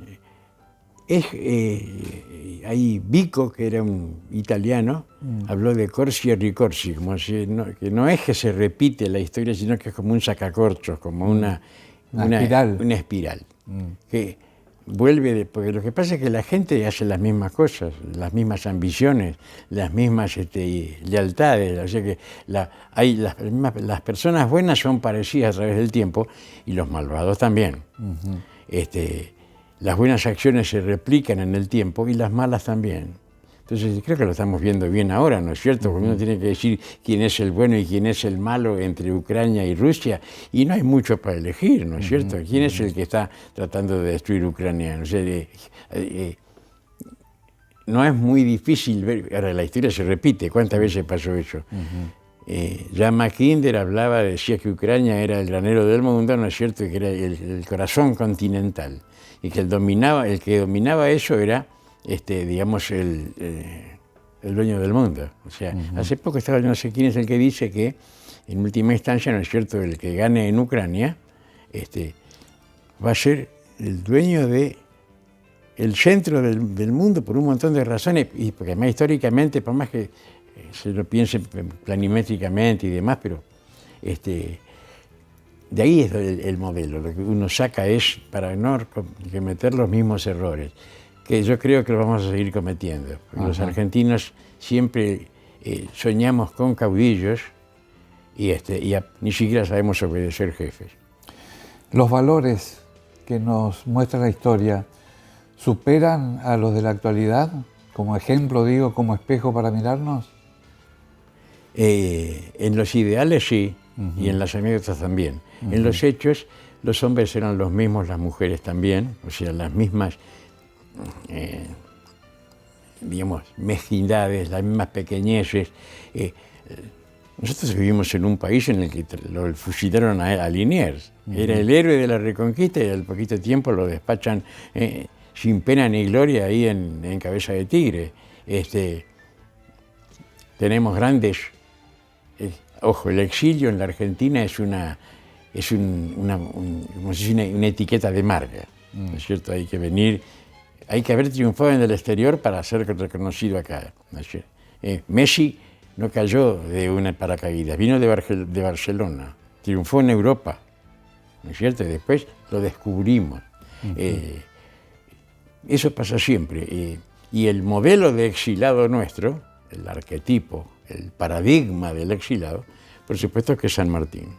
Hay Vico, que era un italiano, habló de corsi e ricorsi, como si que no es que se repite la historia, sino que es como un sacacorchos, como una espiral. Una espiral. Que vuelve, porque lo que pasa es que la gente hace las mismas cosas, las mismas ambiciones, las mismas lealtades, o sea que las personas buenas son parecidas a través del tiempo y los malvados también. Las buenas acciones se replican en el tiempo y las malas también. Entonces creo que lo estamos viendo bien ahora, ¿no es cierto? Porque uno tiene que decir quién es el bueno y quién es el malo entre Ucrania y Rusia, y no hay mucho para elegir, ¿no es cierto? ¿Quién es el que está tratando de destruir Ucrania? No sé, no es muy difícil ver, ahora la historia se repite, ¿cuántas veces pasó eso? Ya Mackinder decía que Ucrania era el granero del mundo, ¿no es cierto? Que era el corazón continental. Y que el que dominaba eso era, digamos, el dueño del mundo. O sea, hace poco estaba, no sé quién es el que dice que, en última instancia, ¿no es cierto?, el que gane en Ucrania va a ser el dueño de el centro del mundo por un montón de razones, y porque además históricamente, por más que se lo piense planimétricamente y demás, pero de ahí es el modelo. Lo que uno saca es para no cometer los mismos errores, que yo creo que lo vamos a seguir cometiendo. Los argentinos siempre soñamos con caudillos y ni siquiera sabemos obedecer jefes. Los valores que nos muestra la historia superan a los de la actualidad, como ejemplo, digo, como espejo para mirarnos. En los ideales sí, y en las anécdotas también. En los hechos, los hombres eran los mismos, las mujeres también, o sea, las mismas, digamos, mezquindades, las mismas pequeñeces. Nosotros vivimos en un país en el que lo fusilaron a Liniers. Era el héroe de la Reconquista y al poquito tiempo lo despachan sin pena ni gloria ahí en Cabeza de Tigre. Tenemos grandes... Ojo, el exilio en la Argentina es una etiqueta de marca, ¿no es cierto? Hay que venir, hay que haber triunfado en el exterior para ser reconocido acá, ¿no es cierto? Messi no cayó de una paracaídas, vino de Barcelona, triunfó en Europa, ¿no es cierto? Y después lo descubrimos. Eso pasa siempre. Y el modelo de exilado nuestro, el arquetipo, el paradigma del exilado, por supuesto que es San Martín,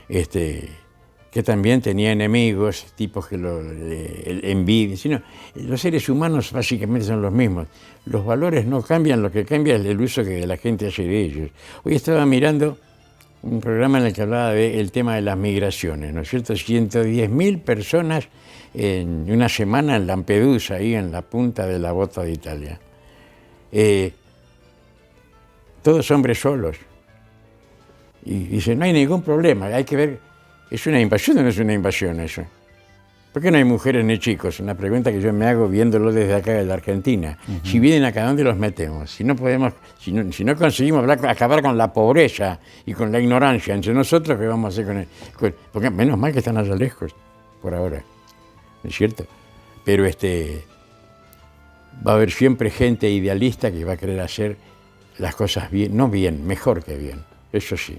que también tenía enemigos, tipos que lo envidian. Sino, los seres humanos básicamente son los mismos. Los valores no cambian, lo que cambia es el uso que la gente hace de ellos. Hoy estaba mirando un programa en el que hablaba del tema de las migraciones, ¿no es cierto? 110.000 personas en una semana en Lampedusa, ahí en la punta de la bota de Italia. Todos hombres solos. Y dice, no hay ningún problema, hay que ver, ¿es una invasión o no es una invasión eso? ¿Por qué no hay mujeres ni chicos? Una pregunta que yo me hago viéndolo desde acá de la Argentina. Si vienen acá, ¿dónde los metemos? Si no podemos, si no conseguimos acabar con la pobreza y con la ignorancia entre nosotros, ¿qué vamos a hacer porque menos mal que están allá lejos, por ahora, ¿no es cierto? Pero va a haber siempre gente idealista que va a querer hacer las cosas bien, no bien, mejor que bien, eso sí.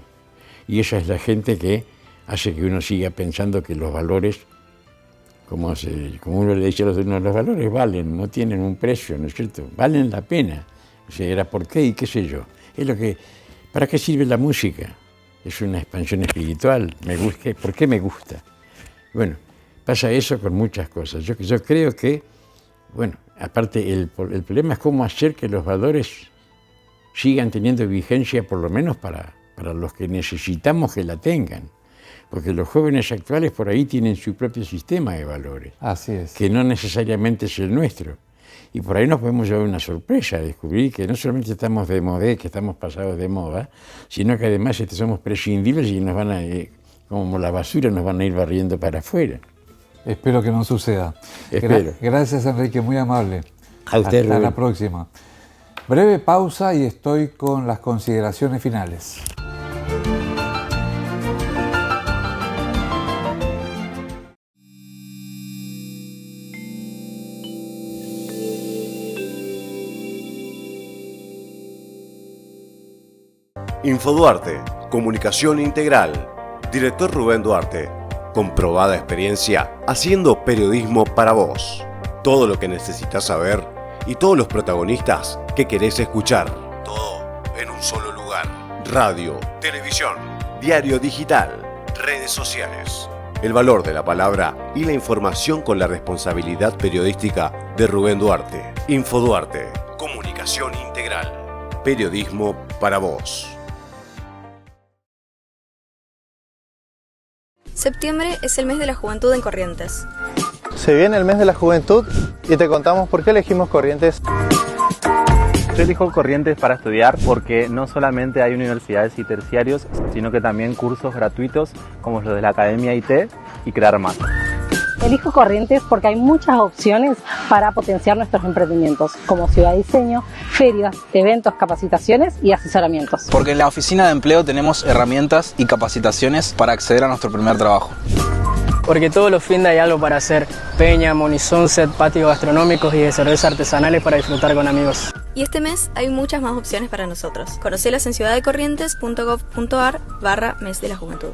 Y esa es la gente que hace que uno siga pensando que los valores, como uno le dice a los demás, los valores valen, no tienen un precio, ¿no es cierto? Valen la pena. O sea, era por qué y qué sé yo. Es lo que, ¿para qué sirve la música? Es una expansión espiritual. ¿Por qué me gusta? Bueno, pasa eso con muchas cosas. Yo creo que, bueno, aparte el problema es cómo hacer que los valores sigan teniendo vigencia, por lo menos para los que necesitamos que la tengan. Porque los jóvenes actuales por ahí tienen su propio sistema de valores. Así es. Que no necesariamente es el nuestro. Y por ahí nos podemos llevar una sorpresa, descubrir que no solamente estamos de moda, que estamos pasados de moda, sino que además somos prescindibles y nos van a, como la basura, nos van a ir barriendo para afuera. Espero que no suceda. Espero. Gracias, Enrique, muy amable. A usted, Hasta la próxima. Breve pausa y estoy con las consideraciones finales. Infoduarte, comunicación integral. Director Rubén Duarte. Comprobada experiencia haciendo periodismo para vos. Todo lo que necesitas saber y todos los protagonistas que querés escuchar. Todo en un solo lugar. Radio, televisión, diario digital, redes sociales. El valor de la palabra y la información con la responsabilidad periodística de Rubén Duarte. Infoduarte, comunicación integral. Periodismo para vos. Septiembre es el mes de la juventud en Corrientes. Se viene el mes de la juventud y te contamos por qué elegimos Corrientes. Yo elijo Corrientes para estudiar porque no solamente hay universidades y terciarios, sino que también cursos gratuitos como los de la Academia IT y Crear Más. Elijo Corrientes porque hay muchas opciones para potenciar nuestros emprendimientos, como ciudad de diseño, ferias, eventos, capacitaciones y asesoramientos. Porque en la oficina de empleo tenemos herramientas y capacitaciones para acceder a nuestro primer trabajo. Porque todos los fines hay algo para hacer. Peña, Money Sunset, patios gastronómicos y de cervezas artesanales para disfrutar con amigos. Y este mes hay muchas más opciones para nosotros. Conocelas en ciudaddecorrientes.gov.ar/mes de la juventud.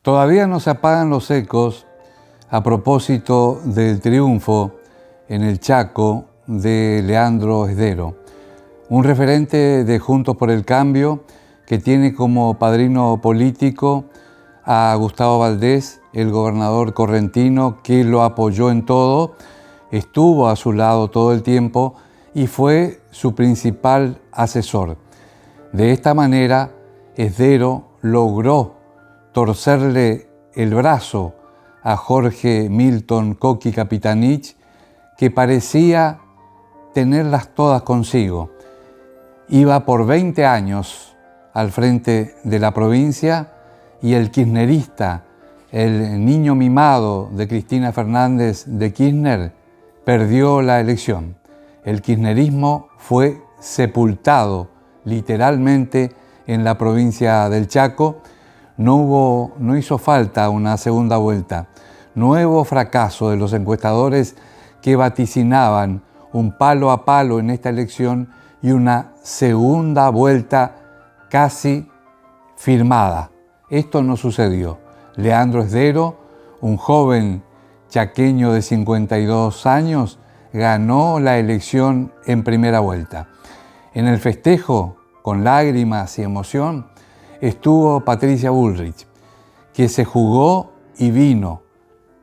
Todavía no se apagan los ecos a propósito del triunfo en el Chaco de Leandro Esdero, un referente de Juntos por el Cambio que tiene como padrino político a Gustavo Valdés, el gobernador correntino, que lo apoyó en todo, estuvo a su lado todo el tiempo y fue su principal asesor. De esta manera, Esdero logró torcerle el brazo a Jorge Milton Coqui Capitanich, que parecía tenerlas todas consigo. Iba por 20 años al frente de la provincia y el kirchnerista, el niño mimado de Cristina Fernández de Kirchner, perdió la elección. El kirchnerismo fue sepultado literalmente en la provincia del Chaco. No hizo falta una segunda vuelta. Nuevo fracaso de los encuestadores que vaticinaban un palo a palo en esta elección y una segunda vuelta casi firmada. Esto no sucedió. Leandro Esdero, un joven chaqueño de 52 años, ganó la elección en primera vuelta. En el festejo, con lágrimas y emoción, estuvo Patricia Bullrich, que se jugó y vino,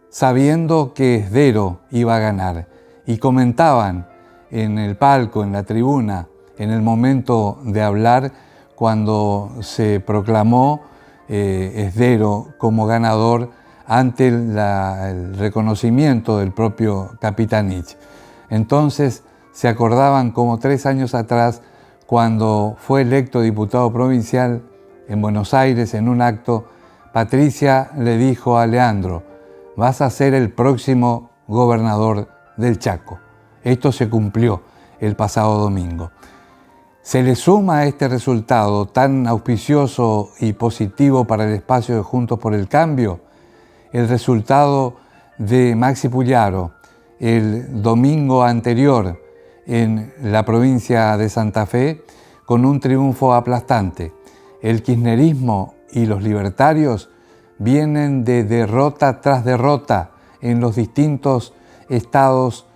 sabiendo que Esdero iba a ganar. Y comentaban en el palco, en la tribuna, en el momento de hablar, cuando se proclamó Esdero como ganador ante el reconocimiento del propio Capitanich. Entonces se acordaban como 3 años atrás, cuando fue electo diputado provincial en Buenos Aires, en un acto, Patricia le dijo a Leandro: vas a ser el próximo gobernador del Chaco. Esto se cumplió el pasado domingo. Se le suma a este resultado tan auspicioso y positivo para el espacio de Juntos por el Cambio el resultado de Maxi Puyaro el domingo anterior en la provincia de Santa Fe, con un triunfo aplastante. El kirchnerismo y los libertarios vienen de derrota tras derrota en los distintos estados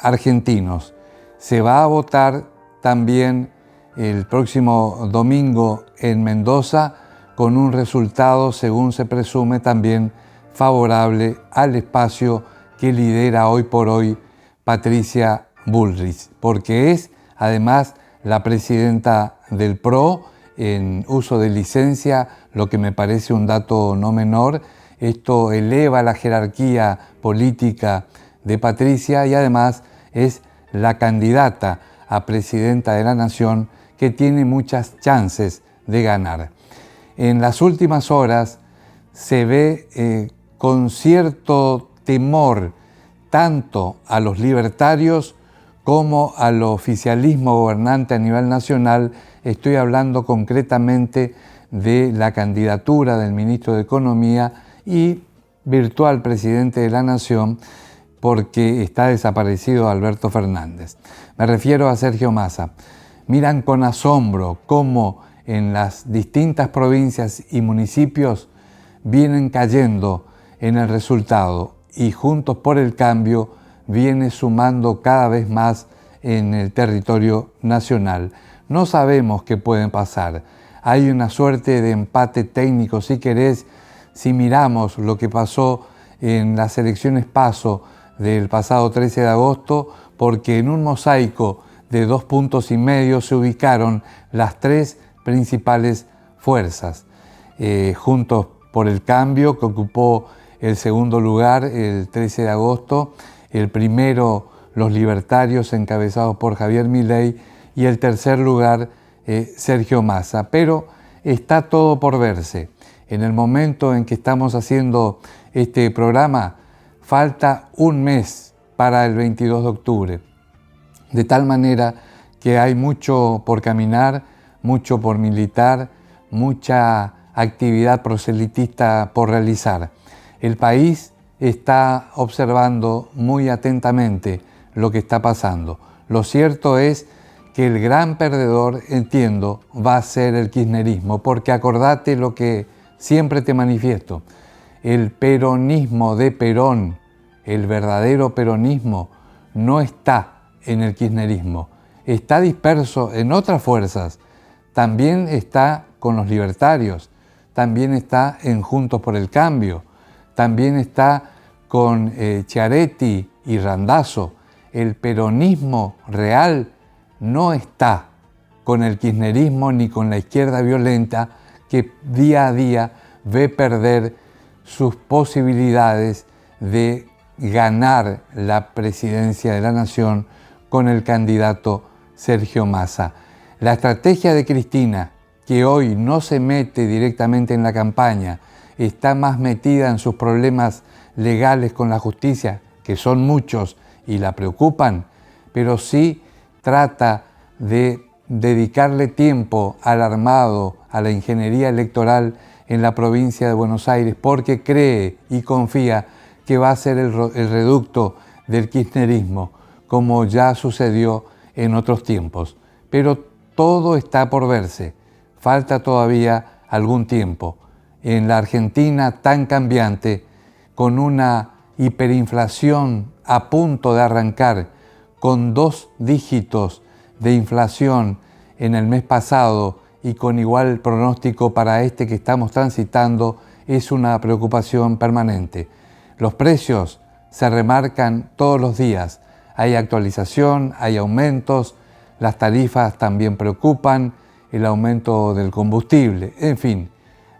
argentinos. Se va a votar también el próximo domingo en Mendoza, con un resultado, según se presume, también favorable al espacio que lidera hoy por hoy Patricia Bullrich, porque es además la presidenta del PRO en uso de licencia, lo que me parece un dato no menor. Esto eleva la jerarquía política de Patricia y además es la candidata a presidenta de la Nación, que tiene muchas chances de ganar. En las últimas horas se ve con cierto temor tanto a los libertarios como al oficialismo gobernante a nivel nacional. Estoy hablando concretamente de la candidatura del ministro de Economía y virtual presidente de la Nación, porque está desaparecido Alberto Fernández. Me refiero a Sergio Massa. Miran con asombro cómo en las distintas provincias y municipios vienen cayendo en el resultado, y Juntos por el Cambio viene sumando cada vez más en el territorio nacional. No sabemos qué puede pasar. Hay una suerte de empate técnico, si querés, si miramos lo que pasó en las elecciones PASO del pasado 13 de agosto, porque en un mosaico de 2,5 puntos se ubicaron las 3 principales fuerzas. Juntos por el Cambio, que ocupó el segundo lugar el 13 de agosto, el primero los libertarios encabezados por Javier Milei y el tercer lugar Sergio Massa. Pero está todo por verse. En el momento en que estamos haciendo este programa, falta un mes para el 22 de octubre. De tal manera que hay mucho por caminar, mucho por militar, mucha actividad proselitista por realizar. El país está observando muy atentamente lo que está pasando. Lo cierto es que el gran perdedor, entiendo, va a ser el kirchnerismo, porque acordate lo que siempre te manifiesto. El peronismo de Perón, el verdadero peronismo, no está en el kirchnerismo. Está disperso en otras fuerzas. También está con los libertarios, también está en Juntos por el Cambio, también está con Chiaretti y Randazzo. El peronismo real no está con el kirchnerismo ni con la izquierda violenta que día a día ve perder sus posibilidades de ganar la presidencia de la nación con el candidato Sergio Massa. La estrategia de Cristina, que hoy no se mete directamente en la campaña, está más metida en sus problemas legales con la justicia, que son muchos y la preocupan, pero sí trata de dedicarle tiempo al armado, a la ingeniería electoral en la provincia de Buenos Aires, porque cree y confía que va a ser el reducto del kirchnerismo, como ya sucedió en otros tiempos. Pero todo está por verse, falta todavía algún tiempo. En la Argentina tan cambiante, con una hiperinflación a punto de arrancar, con 2 dígitos de inflación en el mes pasado y con igual pronóstico para este que estamos transitando, es una preocupación permanente. Los precios se remarcan todos los días. Hay actualización, hay aumentos, las tarifas también preocupan, el aumento del combustible, en fin,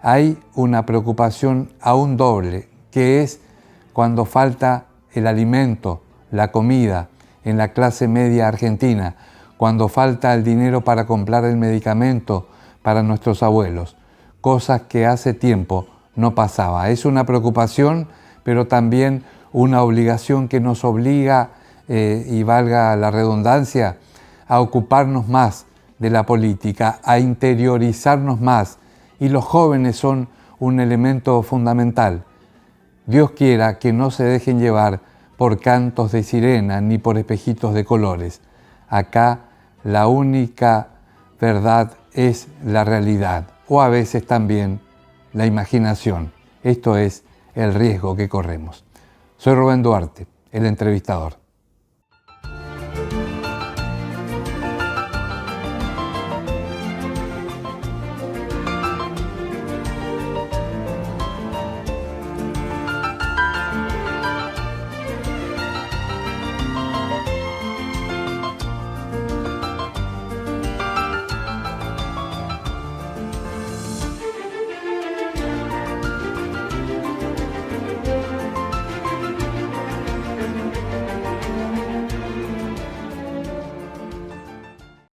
hay una preocupación aún doble, que es cuando falta el alimento, la comida en la clase media argentina, cuando falta el dinero para comprar el medicamento para nuestros abuelos, cosas que hace tiempo no pasaba. Es una preocupación, pero también una obligación que nos obliga, y valga la redundancia, a ocuparnos más de la política, a interiorizarnos más, y los jóvenes son un elemento fundamental. Dios quiera que no se dejen llevar por cantos de sirena ni por espejitos de colores. Acá la única verdad es la realidad, o a veces también la imaginación. Esto es el riesgo que corremos. Soy Rubén Duarte, el entrevistador.